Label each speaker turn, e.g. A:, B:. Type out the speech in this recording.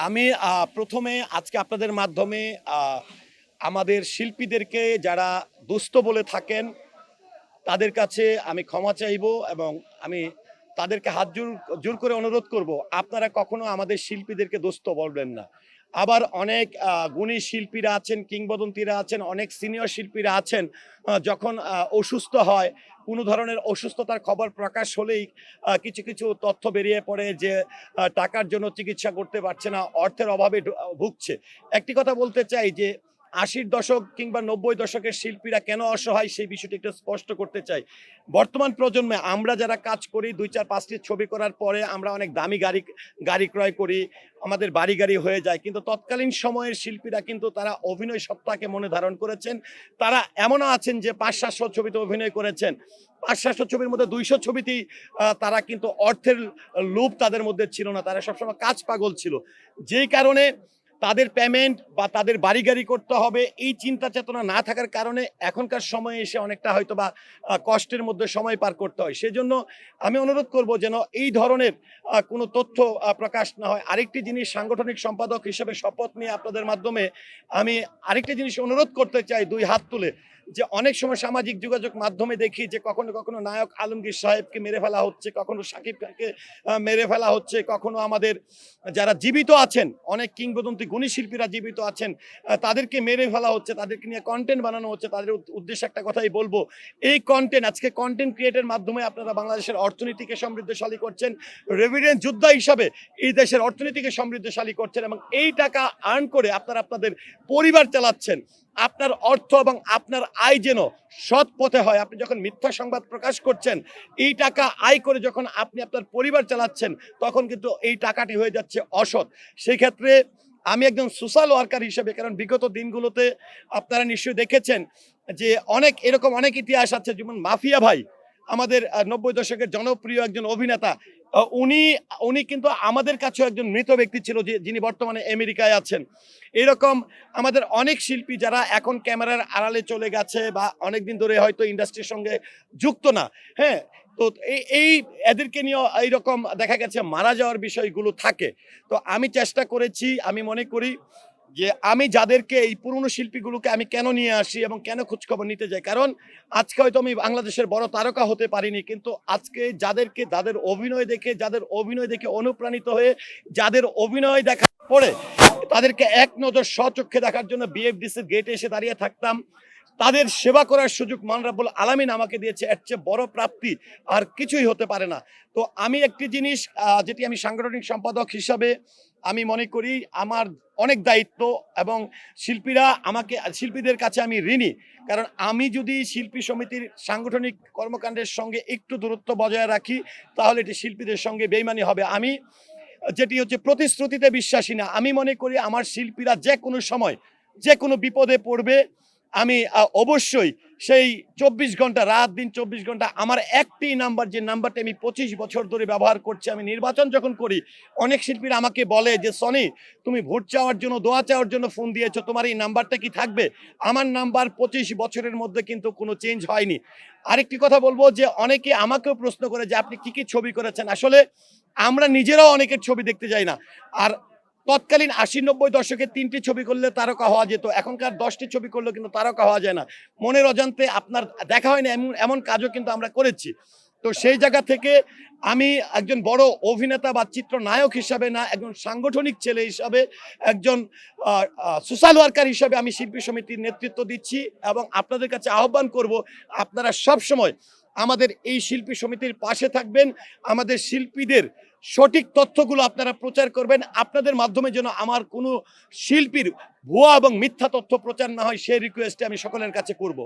A: আমি প্রথমে আজকে আপনাদের মাধ্যমে আমাদের শিল্পীদেরকে যারা দুস্থ বলে থাকেন তাদের কাছে আমি ক্ষমা চাইবো এবং আমি তাদেরকে হাত জোর করে অনুরোধ করব, আপনারা কখনো আমাদের শিল্পীদেরকে দোস্ত বলবেন না। আবার অনেক গুণী শিল্পীরা আছেন, কিংবদন্তিরা আছেন, অনেক সিনিয়র শিল্পীরা আছেন, যখন অসুস্থ হয়, কোনো ধরনের অসুস্থতার খবর প্রকাশ হলেই কিছু কিছু তথ্য বেরিয়ে পড়ে যে টাকার জন্য চিকিৎসা করতে পারছে না, অর্থের অভাবে ভুগছে। একটি কথা বলতে চাই যে ৮০ দশক কিংবা ৯০ দশকের শিল্পীরা কেন অসহায় সেই বিষয়টি একটু স্পষ্ট করতে চাই। বর্তমান প্রজন্মে আমরা যারা কাজ করি ২, ৪, ৫টি ছবি করার পরে আমরা অনেক দামি গাড়ি ক্রয় করি, আমাদের বাড়ি গাড়ি হয়ে যায়। কিন্তু তৎকালীন সময়ের শিল্পীরা কিন্তু তারা অভিনয় সত্তাকে মনে ধারণ করেছেন। তারা এমনও আছেন যে ৫-৭০০ ছবিতে অভিনয় করেছেন। ৫-৭০০ ছবির মধ্যে ২০০ ছবিতেই তারা কিন্তু অর্থের লোভ তাদের মধ্যে ছিল না। তারা সবসময় কাজ পাগল ছিল। যেই কারণে তাদের পেমেন্ট বা তাদের বাড়ি গাড়ি করতে হবে এই চিন্তা চেতনা না থাকার কারণে এখনকার সময়ে এসে অনেকটা হয়তো বা কষ্টের মধ্যে সময় পার করতে হয়। সেজন্য আমি অনুরোধ করব যেন এই ধরনের কোনো তথ্য প্রকাশ না হয়। আরেকটি জিনিস, সাংগঠনিক সম্পাদক হিসেবে শপথ নিয়ে আপনাদের মাধ্যমে আমি আরেকটি জিনিস অনুরোধ করতে চাই ২ হাত তুলে, যে অনেক সময় সামাজিক যোগাযোগ মাধ্যমে দেখি যে কখনো কখনো নায়ক আলমগীর সাহেবকে মেরে ফেলা হচ্ছে, কখনো শাকিব খানকে মেরে ফেলা হচ্ছে, কখনো আমাদের যারা জীবিত আছেন, অনেক কিংবদন্তি গুণী শিল্পীরা জীবিত আছেন, তাদেরকে মেরে ফেলা হচ্ছে, তাদেরকে নিয়ে কন্টেন্ট বানানো হচ্ছে। তাদের উদ্দেশ্যে একটা কথাই বলবো, এই কন্টেন্ট আজকে কন্টেন্ট ক্রিয়েটের মাধ্যমে আপনারা বাংলাদেশের অর্থনীতিকে সমৃদ্ধশালী করছেন, রেভিডেন্স যোদ্ধা হিসাবে এই দেশের অর্থনীতিকে সমৃদ্ধশালী করছেন এবং এই টাকা আর্ন করে আপনারা আপনাদের পরিবার চালাচ্ছেন। আপনার অর্থ এবং আপনার আয় যেন সৎ পথে হয়। আপনি যখন মিথ্যা সংবাদ প্রকাশ করছেন, এই টাকা আয় করে যখন আপনি আপনার পরিবার চালাচ্ছেন, তখন কিন্তু এই টাকাটি হয়ে যাচ্ছে অসৎ। সেই ক্ষেত্রে আমি একজন সোশ্যাল ওয়ার্কার হিসেবে, কারণ বিগত দিনগুলোতে আপনারা নিশ্চয়ই দেখেছেন যে এরকম অনেক ইতিহাস আছে, যেমন মাফিয়া ভাই আমাদের ৯০ দশকের জনপ্রিয় একজন অভিনেতা, উনি উনি কিন্তু আমাদের কাছেও একজন মৃত ব্যক্তি ছিল, যিনি বর্তমানে আমেরিকায় আছেন। এরকম আমাদের অনেক শিল্পী যারা এখন ক্যামেরার আড়ালে চলে গেছে বা অনেকদিন ধরে হয়তো ইন্ডাস্ট্রির সঙ্গে যুক্ত না, হ্যাঁ, তো এদেরকে নিয়েও এইরকম দেখা গেছে মারা যাওয়ার বিষয়গুলো থাকে। তো আমি চেষ্টা করেছি, আমি মনে করি যে আমি যাদেরকে এই পুরনো শিল্পীগুলোকে আমি কেন নিয়ে আসি এবং কেন খোঁজখবর নিতে যাই, কারণ আজকে হয়তো আমি বাংলাদেশের বড় তারকা হতে পারিনি, কিন্তু আজকে যাদের অভিনয় দেখে অনুপ্রাণিত হয়ে, যাদের অভিনয় দেখার পরে তাদেরকে এক নজর স্বচক্ষে দেখার জন্য বিএফডিসির গেটে এসে দাঁড়িয়ে থাকতাম, তাদের সেবা করার সুযোগ মহান রাব্বুল আলামিন আমাকে দিয়েছে, এর চেয়ে বড় প্রাপ্তি আর কিছুই হতে পারে না। তো আমি একটি জিনিস, যেটি আমি সাংগঠনিক সম্পাদক হিসাবে আমি মনে করি আমার অনেক দায়িত্ব, এবং শিল্পীদের কাছে আমি ঋণী। কারণ আমি যদি শিল্পী সমিতির সাংগঠনিক কর্মকাণ্ডের সঙ্গে একটু দূরত্ব বজায় রাখি, তাহলে এটি শিল্পীদের সঙ্গে বেইমানি হবে। আমি যেটি হচ্ছে প্রতিশ্রুতিতে বিশ্বাসী না। আমি মনে করি আমার শিল্পীরা যে কোনো সময় যে কোনো বিপদে পড়বে, আমি অবশ্যই সেই ২৪ ঘন্টা, রাত দিন ২৪ ঘন্টা আমার একটি নাম্বার, যে নাম্বারটা আমি ২৫ বছর ধরে ব্যবহার করছি। আমি নির্বাচন যখন করি, অনেক শিল্পীরা আমাকে বলে যে সনি, তুমি ভোট চাওয়ার জন্য, দোয়া চাওয়ার জন্য ফোন দিয়েছো, তোমার এই নাম্বারটা কি থাকবে? আমার নাম্বার ২৫ বছরের মধ্যে কিন্তু কোনো চেঞ্জ হয়নি। আরেকটি কথা বলবো, যে অনেকে আমাকেও প্রশ্ন করে যে আপনি কি কি ছবি করেছেন। আসলে আমরা নিজেরাও অনেকের ছবি দেখতে যাই না। আর তৎকালীন ৮০-৯০ দশকে ৩টি ছবি করলে তারকা হওয়া যেত, এখনকার ১০টি ছবি করলেও কিন্তু তারকা হওয়া যায় না। মনের অজান্তে আপনার দেখা হয় না এমন কাজও কিন্তু আমরা করেছি। তো সেই জায়গা থেকে আমি একজন বড় অভিনেতা বা চিত্রনায়ক হিসাবে না, একজন সাংগঠনিক ছেলে হিসাবে, একজন সোশ্যাল ওয়ার্কার হিসাবে আমি শিল্পী সমিতির নেতৃত্ব দিচ্ছি এবং আপনাদের কাছে আহ্বান করব, আপনারা সবসময় আমাদের এই শিল্পী সমিতির পাশে থাকবেন, আমাদের শিল্পীদের সঠিক তথ্যগুলো আপনারা প্রচার করবেন। আপনাদের মাধ্যমে যেন আমার কোনো শিল্পীর ভুয়া এবং মিথ্যা তথ্য প্রচার না হয়, সেই রিকোয়েস্টে আমি সকলের কাছে করব।